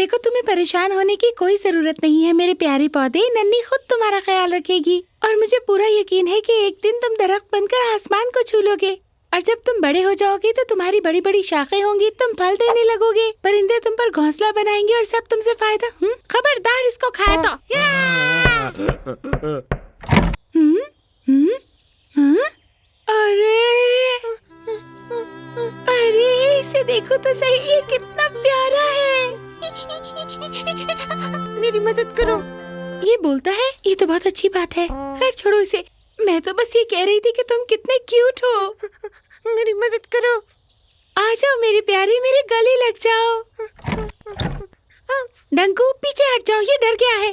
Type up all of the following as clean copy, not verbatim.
देखो, तुम्हें परेशान होने की कोई जरूरत नहीं है मेरे प्यारे पौधे। नन्ही खुद तुम्हारा ख्याल रखेगी और मुझे पूरा यकीन है कि एक दिन तुम दरख्त बनकर आसमान को छू लोगे और जब तुम बड़े हो जाओगे तो तुम्हारी बड़ी बड़ी शाखें होंगी, तुम फल देने लगोगे, परिंदे तुम पर घोंसला बनाएंगे और सब तुमसे फायदा। खबरदार इसको खाए तो। अरे इसे देखो तो सही, ये कितना प्यारा है। मेरी मदद करो। ये बोलता है, ये तो बहुत अच्छी बात है। खैर छोड़ो इसे, मैं तो बस ये कह रही थी कि तुम कितने क्यूट हो। मेरी मदद करो। आ जाओ मेरे प्यारे, मेरे गले लग जाओ। डंकू पीछे हट जाओ, ये डर गया है।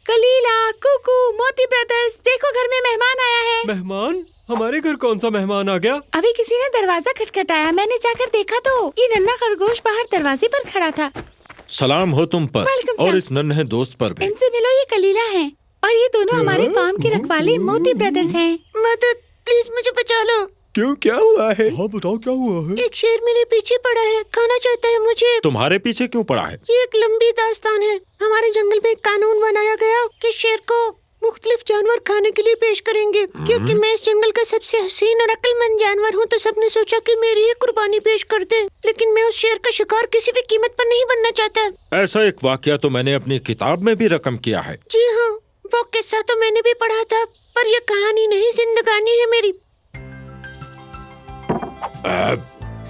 कलीला, कुकू, मोती ब्रदर्स, देखो घर में मेहमान आया है। मेहमान? हमारे घर कौन सा मेहमान आ गया? अभी किसी ने दरवाजा खटखटाया, मैंने जाकर देखा तो ये नन्हा खरगोश बाहर दरवाजे पर खड़ा था। सलाम हो तुम पर और इस नन्हे दोस्त पर भी। इनसे मिलो, ये कलीला हैं और ये दोनों हमारे फार्म के रखवाले मोती ब्रदर्स हैं। मदद, प्लीज मुझे बचा लो। क्यों, क्या हुआ है? हाँ बताओ, क्या हुआ है? एक शेर मेरे पीछे पड़ा है, खाना चाहता है मुझे। तुम्हारे पीछे क्यों पड़ा है? ये एक लंबी दास्तान है। हमारे जंगल में एक कानून बनाया गया कि शेर को मुख्तलिफ जानवर खाने के लिए पेश करेंगे। क्योंकि मैं इस जंगल का सबसे हसीन और अक्लमंद जानवर हूँ, तो सबने सोचा कि मेरी ही कुर्बानी पेश कर दे। लेकिन मैं उस शेर का शिकार किसी भी कीमत पर नहीं बनना चाहता। ऐसा एक वाकया तो मैंने अपनी किताब में भी रकम किया है। जी हाँ, वो किस्सा तो मैंने भी पढ़ा था, पर यह कहानी नहीं, जिंदगानी है मेरी।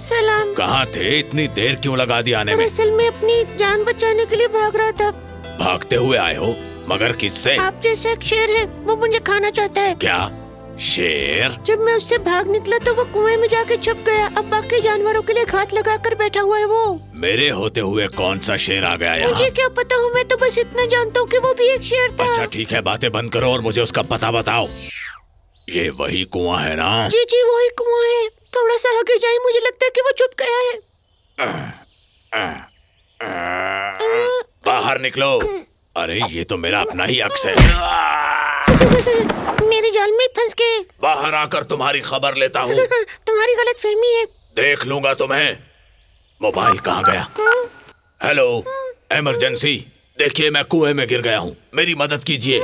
सलाम। कहाँ थे? इतनी देर क्यों लगा दी आने में? दरअसल मैं अपनी जान बचाने के लिए भाग रहा था। भागते हुए आए हो? मगर किससे? आप जैसा एक शेर है, वो मुझे खाना चाहता है। क्या शेर? जब मैं उससे भाग निकला तो वो कुएं में जाके छुप गया। अब बाकी जानवरों के लिए घात लगाकर बैठा हुआ है वो। मेरे होते हुए कौन सा शेर आ गया यहाँ? मुझे क्या पता हूँ, मैं तो बस इतना जानता हूँ कि वो भी एक शेर था। अच्छा ठीक है, बातें बंद करो और मुझे उसका पता बताओ। ये वही कुआं है ना? जी जी, वही कुआं है। थोड़ा सा आगे जाए, मुझे लगता है कि वो छुप गया है। बाहर निकलो। अरे ये तो मेरा अपना ही अक्स है। मेरे जाल में फंस गए। बाहर आकर तुम्हारी खबर लेता हूँ। तुम्हारी गलतफहमी है। देख लूंगा तुम्हें। मोबाइल कहाँ गया? Hello, emergency. देखिए मैं कुएं में गिर गया हूँ, मेरी मदद कीजिए।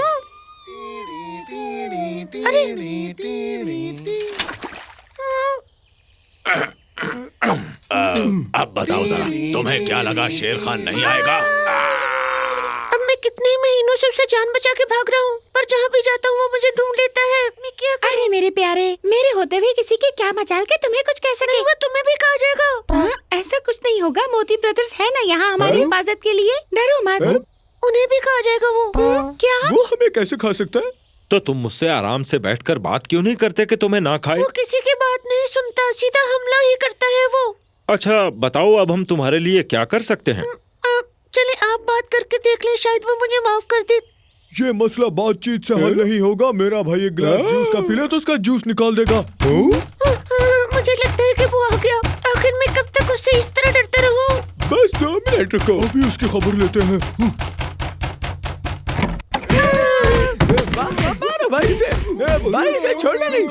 अरे अब बताओ जरा, तुम्हें क्या लगा शेर खान नहीं आएगा? अब मैं कितने महीनों से उससे जान बचा के भाग रहा हूँ, पर जहाँ भी जाता हूँ वो मुझे ढूंढ लेता है। मैं क्या करूं? अरे मेरे प्यारे, मेरे होते हुए किसी के क्या मजाल के तुम्हें कुछ कह सके? वो तुम्हें भी कहा जाएगा। ऐसा कुछ नहीं होगा, मोती ब्रदर्स है ना यहाँ हमारी हिफाजत के लिए। डरो मत, उन्हें भी कहा जाएगा। वो क्या? वो हमें कैसे खा सकता है? तो तुम मुझसे आराम से बैठकर बात क्यों नहीं करते कि तुम्हें ना खाए? वो किसी की बात नहीं सुनता, सीधा हमला ही करता है वो। अच्छा बताओ, अब हम तुम्हारे लिए क्या कर सकते हैं? चले आप बात करके देख ले, शायद वो मुझे माफ कर दे। ये मसला बातचीत से हल नहीं होगा। मेरा भाई एक गिलास जूस का पी ले तो उसका जूस निकाल देगा। मुझे लगता है कि वो आ गया। आखिर मैं कब तक उससे इस तरह डरता रहूं? बस 2 मिनट रुको, अभी उसकी खबर लेते हैं। भाई से छोड़ना नहीं।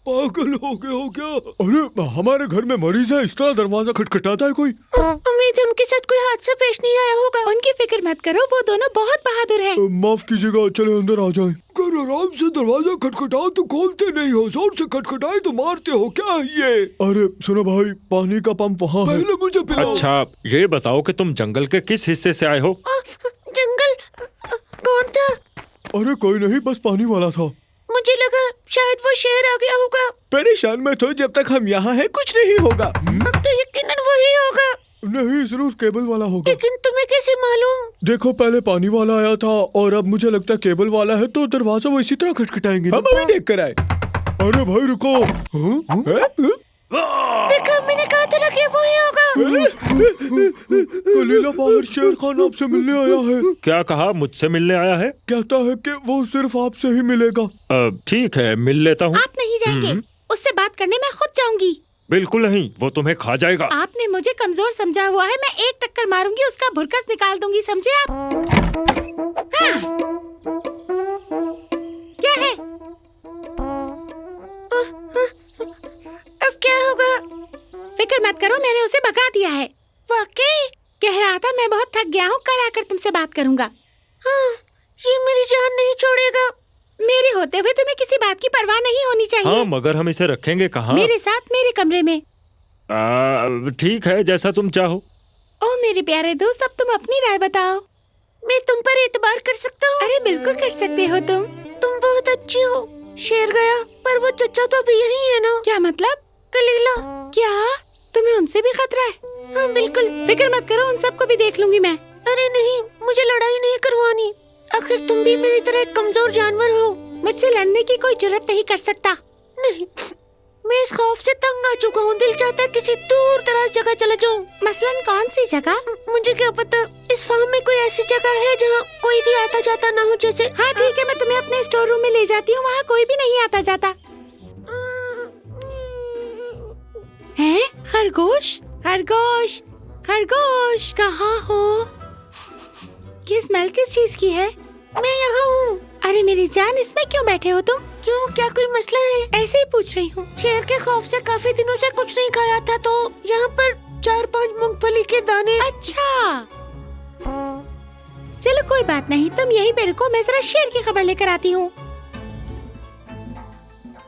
पागल हो गए हो क्या? अरे हमारे घर में मरीज है, इस तरह दरवाजा खटखटाता है कोई? उम्मीद है उनके साथ कोई हादसा पेश नहीं आया होगा। उनकी फिक्र मत करो, वो दोनों बहुत बहादुर हैं। माफ कीजिएगा, चले अंदर आ जाएं। अगर आराम से दरवाजा खटखटाओ तो खोलते नहीं हो, जोर से खटखटाए तो मारते हो। क्या ये? अरे सुनो भाई, पानी का पंप वहाँ है, पहले मुझे पिलाओ। अच्छा ये बताओ कि तुम जंगल के किस हिस्से से आए हो? जंगल? कौन था? अरे कोई नहीं, बस पानी वाला था। मुझे लगा शायद वो शेर आ गया होगा। परेशान मत हो, जब तक हम यहाँ हैं कुछ नहीं होगा। अब तो यकीनन वही होगा। नहीं, जरूर केबल वाला होगा। लेकिन तुम्हें कैसे मालूम? देखो पहले पानी वाला आया था और अब मुझे लगता है केबल वाला है, तो दरवाजा वो इसी तरह खटखटाएंगे। हम अभी देख कर आए। अरे भाई रुको। देखा, मैंने कहा था ना कि वही होगा। कलीला बाहर शेर खान आपसे मिलने आया है। क्या कहा? मुझसे मिलने आया है? कहता है कि वो सिर्फ आपसे ही मिलेगा। ठीक है, मिल लेता हूँ। आप नहीं जाएंगे? उससे बात करने मैं खुद जाऊंगी। बिल्कुल नहीं, वो तुम्हें खा जाएगा। आपने मुझे कमजोर समझा हुआ है, मैं एक टक्कर मारूंगी, उसका भुरकस निकाल दूंगी, समझे आप? हाँ। क्या है? अब क्या होगा? फिक्र मत करो, मैंने उसे भगा दिया है। वाकई कह रहा था मैं बहुत थक गया हूँ, कल आकर तुमसे बात करूँगा। हाँ, ये मेरी जान नहीं छोड़ेगा। मेरे होते हुए तुम्हें किसी बात की परवाह नहीं होनी चाहिए। हाँ, मगर हम इसे रखेंगे कहाँ? मेरे साथ मेरे कमरे में। ठीक है, जैसा तुम चाहो। ओ मेरे प्यारे दोस्त, अब तुम अपनी राय बताओ। मैं तुम पर एतबार कर सकता हूँ? अरे बिल्कुल कर सकते हो तुम बहुत अच्छी हो। शेर गया, पर वो चचा तो अभी यही है ना? क्या मतलब? कलीला, क्या तुम्हें उनसे भी खतरा है? हाँ बिल्कुल, फिक्र मत करो, उन सबको भी देख लूंगी मैं। अरे नहीं, मुझे लड़ाई नहीं करवानी। आखिर तुम भी मेरी तरह एक कमजोर जानवर हो। मुझसे लड़ने की कोई जरूरत नहीं कर सकता। नहीं, मैं इस खौफ से तंग आ चुका हूँ। दिल चाहता है किसी दूर दराज जगह चला जाऊँ। मसलन कौन सी जगह? मुझे क्या पता। इस फार्म में कोई ऐसी जगह है जहाँ कोई भी आता जाता ना हो जैसे? हाँ ठीक है, मैं तुम्हें अपने स्टोर रूम में ले जाती हूँ, वहाँ कोई भी नहीं आता जाता। हैं? खरगोश, खरगोश, खरगोश, कहाँ हो? ये स्मेल किस चीज की है? मैं यहाँ हूँ। अरे मेरी जान, इसमें क्यों बैठे हो तुम? क्यों, क्या कोई मसला है? ऐसे ही पूछ रही हूँ। शेर के खौफ से काफी दिनों से कुछ नहीं खाया था, तो यहाँ पर 4-5 मूंगफली के दाने। अच्छा, चलो कोई बात नहीं, तुम यहीं पे रुको, मैं जरा शेर की खबर लेकर आती हूँ।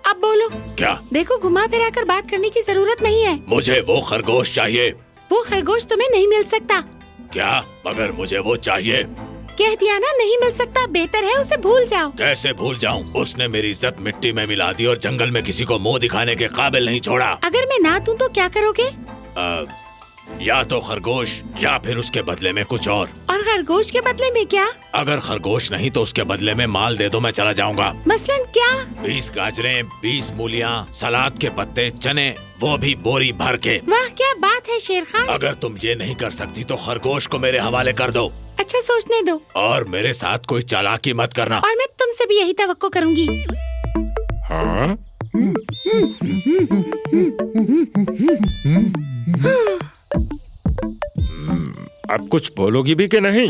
अब बोलो। क्या? देखो, घुमा फिरा कर बात करने की जरूरत नहीं है। मुझे वो खरगोश चाहिए। वो खरगोश तुम्हें नहीं मिल सकता। क्या? मगर मुझे वो चाहिए। कह दिया ना, नहीं मिल सकता। बेहतर है उसे भूल जाओ। कैसे भूल जाऊं? उसने मेरी इज्जत मिट्टी में मिला दी और जंगल में किसी को मुंह दिखाने के काबिल नहीं छोड़ा। अगर मैं ना दूं तो क्या करोगे? या तो खरगोश या फिर उसके बदले में कुछ और खरगोश के बदले में क्या? अगर खरगोश नहीं तो उसके बदले में माल दे दो, मैं चला जाऊंगा। मसलन क्या? 20 गाजरें, 20 मूलियाँ, सलाद के पत्ते, चने, वो भी बोरी भर के। वाह क्या बात है शेर खान। अगर तुम ये नहीं कर सकती तो खरगोश को मेरे हवाले कर दो। अच्छा, सोचने दो। और मेरे साथ कोई चालाकी मत करना। और मैं तुमसे भी यही तवक्को करूंगी। हाँ? अब कुछ बोलोगी भी कि नहीं?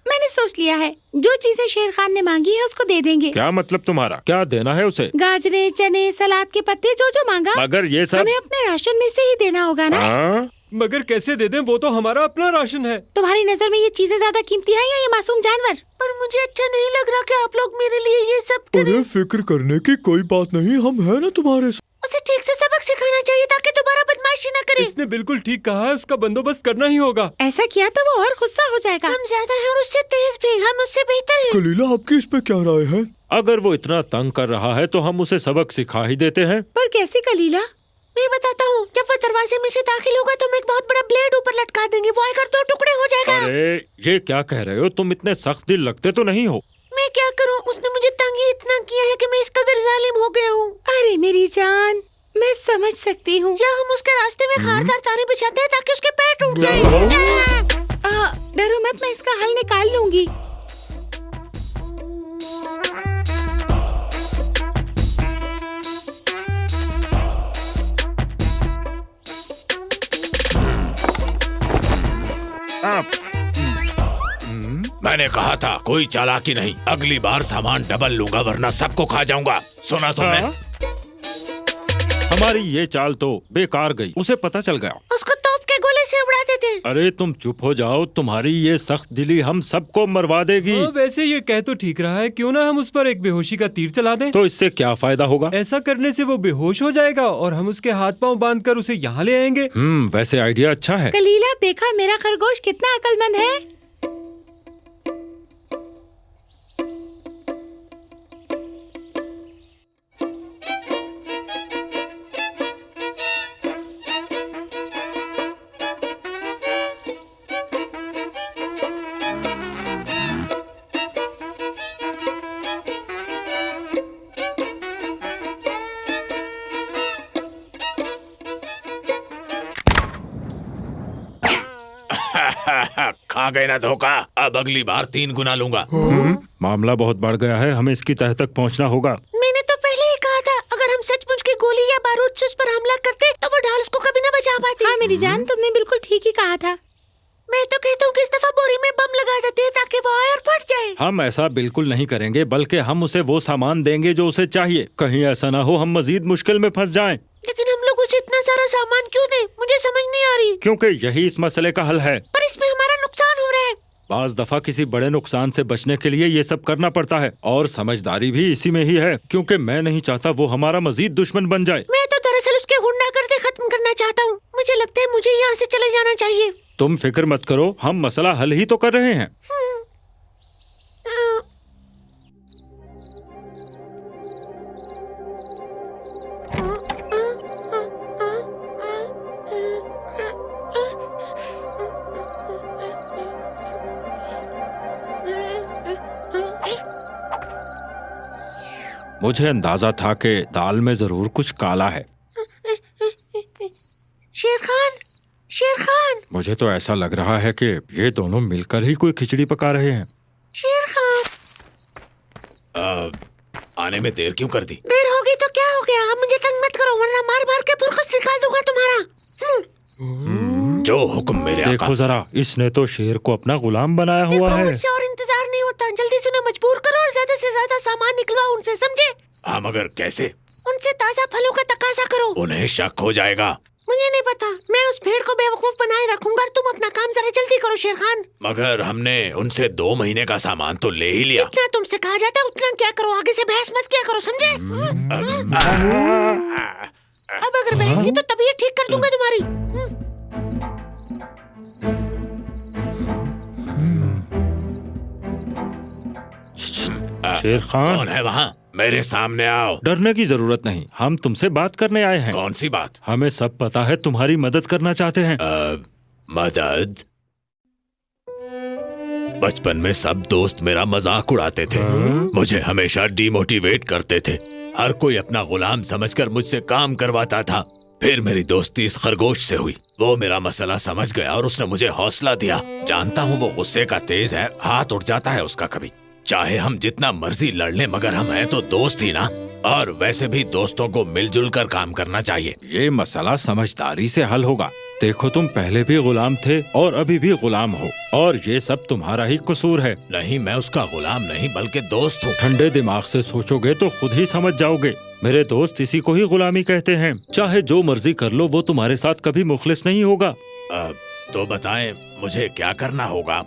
मैंने सोच लिया है, जो चीजें शेर खान ने मांगी है उसको दे देंगे। क्या मतलब तुम्हारा? क्या देना है उसे? गाजरे, चने, सलाद के पत्ते, जो जो मांगा। मगर ये सब हमें अपने राशन में से ही देना होगा ना? हाँ? मगर कैसे दे दें, वो तो हमारा अपना राशन है। तुम्हारी नजर में ये चीजें ज्यादा कीमती हैं या ये मासूम जानवर? पर मुझे अच्छा नहीं लग रहा कि आप लोग मेरे लिए ये सब करें। अरे फिक्र करने की कोई बात नहीं, हम है ना तुम्हारे साथ। उसे ठीक से सबक सिखाना चाहिए ताकि दोबारा बदमाशी न करे। इसने बिल्कुल ठीक कहा है, उसका बंदोबस्त करना ही होगा। ऐसा किया तो वो और गुस्सा हो जाएगा। हम ज्यादा हैं और उससे तेज भी, हम उससे बेहतर हैं। कलीला, आपकी इस पे क्या राय है? अगर वो इतना तंग कर रहा है तो हम उसे सबक सिखा ही देते हैं। पर कैसे कलीला? मैं बताता हूँ, जब वो दरवाजे में से दाखिल होगा तो हम एक बहुत बड़ा ब्लेड ऊपर लटका देंगे, वो आकर 2 टुकड़े हो जाएगा। अरे ये क्या कह रहे हो? तुम इतने सख्त दिल लगते तो नहीं हो। मैं क्या करूँ, उसने मुझे तंग ही इतना किया है कि मैं इस कदर जालिम हो गया हूँ। अरे मेरी जान, मैं समझ सकती हूँ। या हम उसके रास्ते में खारदार तारे बिछाते हैं ताकि उसके पैर टूट जाए। डरो मत, मैं इसका हल निकाल लूंगी। मैंने कहा था कोई चालाकी नहीं। अगली बार सामान डबल लूंगा वरना सबको खा जाऊंगा। सुना तुमने? हाँ? हमारी ये चाल तो बेकार गई, उसे पता चल गया। उसको तोप के गोले से उड़ा देते। अरे तुम चुप हो जाओ, तुम्हारी ये सख्त दिली हम सबको मरवा देगी। वैसे ये कह तो ठीक रहा है, क्यों ना हम उस पर एक बेहोशी का तीर चला दें। तो इससे क्या फायदा होगा? ऐसा करने से वो बेहोश हो जाएगा और हम उसके हाथ पांव बांधकर उसे यहाँ ले आएंगे। वैसे आइडिया अच्छा है। कलीला, देखा मेरा खरगोश कितना अक्लमंद है। खा गए ना धोखा। अब अगली बार 3 गुना लूंगा। मामला बहुत बढ़ गया है, हमें इसकी तह तक पहुंचना होगा। मैंने तो पहले ही कहा था, अगर हम सचमुच की गोली या बारूद से उस पर हमला करते तो वो ढाल उसको कभी न बचा पाती। हाँ मेरी जान, तुमने बिल्कुल ठीक ही कहा था। मैं तो कहता हूँ कि इस दफा बोरी में बम लगा देते हैं ताकि वो आए और फट जाए। हम ऐसा बिल्कुल नहीं करेंगे, बल्कि हम उसे वो सामान देंगे जो उसे चाहिए। कहीं ऐसा ना हो हम मजीद मुश्किल में फंस जाएं। लेकिन हम लोग उसे इतना सारा सामान क्यों दे? मुझे समझ नहीं आ रही। क्योंकि यही इस मसले का हल है। पर इसमें हमारा नुकसान हो रहा है। बाज दफा किसी बड़े नुकसान से बचने के लिए ये सब करना पड़ता है, और समझदारी भी इसी में ही है, क्योंकि मैं नहीं चाहता वो हमारा मजीद दुश्मन बन जाए। मैं तो दरअसल उसके गुंडागर्दी खत्म करना चाहता हूँ। मुझे लगता है मुझे यहाँ से चले जाना चाहिए। तुम फिक्र मत करो, हम मसला हल ही तो कर रहे हैं। मुझे अंदाजा था कि दाल में जरूर कुछ काला है। शेर खान, शेर खान। मुझे तो ऐसा लग रहा है कि ये दोनों मिलकर ही कोई खिचड़ी पका रहे हैं। शेर खान, आने में देर क्यों कर दी? देर होगी तो क्या हो गया? अब मुझे तंग मत करो, वरना मार मार के फुरकुस निकाल दूंगा तुम्हारा। जो हुक्म मेरे आका। देखो जरा, इसने तो शेर को अपना गुलाम बनाया हुआ है। मुझसे और इंतजार नहीं होता। जल्दी से उन्हें मजबूर करो और ज्यादा से ज्यादा सामान निकलवाओ उनसे, समझे? हाँ, मगर कैसे? उनसे ताजा फलों का तकाजा करो। उन्हें शक हो जाएगा। मुझे नहीं पता, मैं उस भेड़ को बेवकूफ बनाए रखूंगा। तुम अपना काम जरा जल्दी करो शेर खान। मगर हमने उनसे 2 महीने का सामान तो ले ही लिया। जितना तुमसे कहा जाता है उतना क्या करो, आगे से बहस मत किया करो, समझे? अब अगर बहस की तो तबीयत ठीक कर दूंगा तुम्हारी। शेर खान, कौन है वहाँ? मेरे सामने आओ। डरने की जरूरत नहीं, हम तुमसे बात करने आए हैं। कौन सी बात? हमें सब पता है, तुम्हारी मदद करना चाहते हैं। मदद? बचपन में सब दोस्त मेरा मजाक उड़ाते थे, मुझे हमेशा डिमोटिवेट करते थे। हर कोई अपना गुलाम समझकर मुझसे काम करवाता था। फिर मेरी दोस्ती इस खरगोश से हुई। वो मेरा मसला समझ गया और उसने मुझे हौसला दिया। जानता हूँ वो गुस्से का तेज है, हाथ उठ जाता है उसका कभी। चाहे हम जितना मर्जी लड़ लें, मगर हम हैं तो दोस्त ही ना। और वैसे भी दोस्तों को मिलजुल कर काम करना चाहिए। ये मसला समझदारी से हल होगा। देखो, तुम पहले भी गुलाम थे और अभी भी गुलाम हो, और ये सब तुम्हारा ही कसूर है। नहीं, मैं उसका गुलाम नहीं बल्कि दोस्त हूँ। ठंडे दिमाग से सोचोगे तो खुद ही समझ जाओगे। मेरे दोस्त इसी को ही गुलामी कहते हैं। चाहे जो मर्जी कर लो, वो तुम्हारे साथ कभी मुखलिस नहीं होगा। तो बताएं, मुझे क्या करना होगा?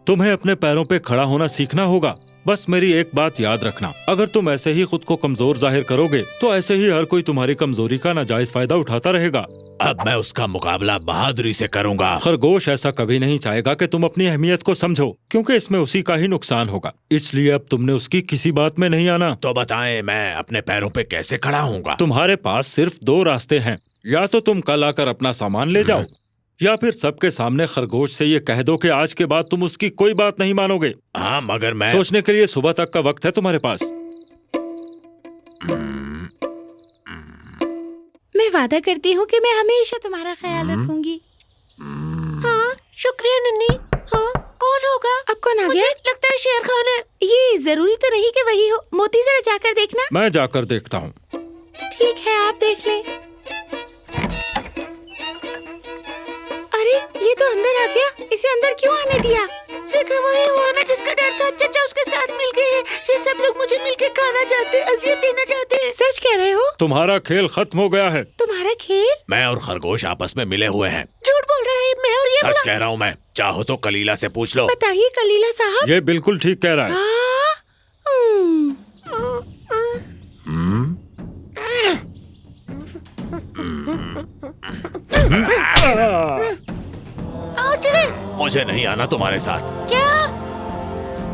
तुम्हें अपने पैरों पे खड़ा होना सीखना होगा। बस मेरी एक बात याद रखना, अगर तुम ऐसे ही खुद को कमजोर जाहिर करोगे तो ऐसे ही हर कोई तुम्हारी कमजोरी का नाजायज फायदा उठाता रहेगा। अब मैं उसका मुकाबला बहादुरी से करूंगा। खरगोश ऐसा कभी नहीं चाहेगा कि तुम अपनी अहमियत को समझो, क्योंकि इसमें उसी का ही नुकसान होगा। इसलिए अब तुमने उसकी किसी बात में नहीं आना। तो बताएं, मैं अपने पैरों पे कैसे खड़ा होऊंगा? तुम्हारे पास सिर्फ 2 रास्ते हैं। या तो तुम कल आकर अपना सामान ले जाओ, या फिर सबके सामने खरगोश से ये कह दो कि आज के बाद तुम उसकी कोई बात नहीं मानोगे। हाँ, मगर मैं सोचने के लिए सुबह तक का वक्त है तुम्हारे पास। मैं वादा करती हूँ कि मैं हमेशा तुम्हारा ख्याल रखूंगी। हाँ, शुक्रिया नन्ही। हाँ, कौन होगा? अब कौन आ गया? मुझे लगता है शेर खान है। ये जरूरी तो नहीं कि वही हो। मोती जरा जाकर देखना। मैं जाकर देखता हूँ। ठीक है, आप देख लें। अरे, ये तो अंदर आ गया। इसे अंदर क्यों आने दिया? देखा, वही हुआ ना जिसका डर था। चचा उसके साथ मिल गए हैं। ये सब लोग मुझे मिलके खाना चाहते हैं, अजियत देना चाहते हैं। सच कह रहे हो? तुम्हारा खेल खत्म हो गया है। तुम्हारा खेल? मैं और खरगोश आपस में मिले हुए हैं। झूठ बोल रहे हैं। मैं और ये सच कह रहा हूँ मैं। चाहो तो कलीला से पूछ लो। बताइए कलीला साहब। ये बिल्कुल ठीक कह रहा है। आओ चले। मुझे नहीं आना तुम्हारे साथ। क्या?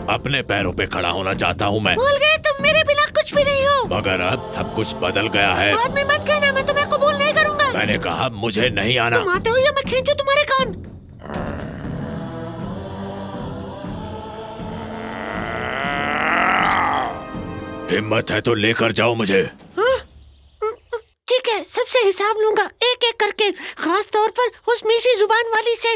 अपने पैरों पे खड़ा होना चाहता हूँ मैं। भूल गए तुम मेरे बिना कुछ भी नहीं हो। मगर अब सब कुछ बदल गया है। बाद में मत कहना, मैं तुम्हें कबूल नहीं करूंगा। मैंने कहा मुझे नहीं आना। तुम आते हो या मैं खींचूं तुम्हारे कान? हिम्मत है तो लेकर जाओ मुझे। ठीक है, सबसे हिसाब लूंगा एक एक करके, खास तौर पर उस मीठी जुबान वाली से।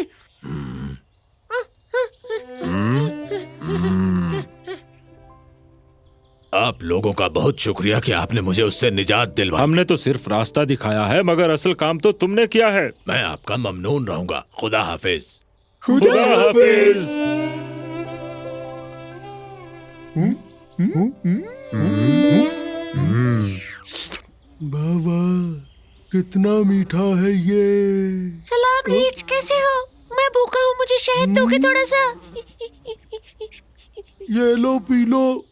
आप लोगों का बहुत शुक्रिया कि आपने मुझे उससे निजात दिलवाई। हमने तो सिर्फ रास्ता दिखाया है, मगर असल काम तो तुमने किया है। मैं आपका ममनून रहूंगा। खुदा हाफिज। खुदा हाफिज। बाबा, कितना मीठा है ये। सलाम रीछ, कैसे हो? मैं भूखा हूँ, मुझे शहद दोगे थोड़ा सा? ये लो पी लो।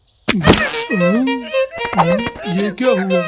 ये क्या हुआ?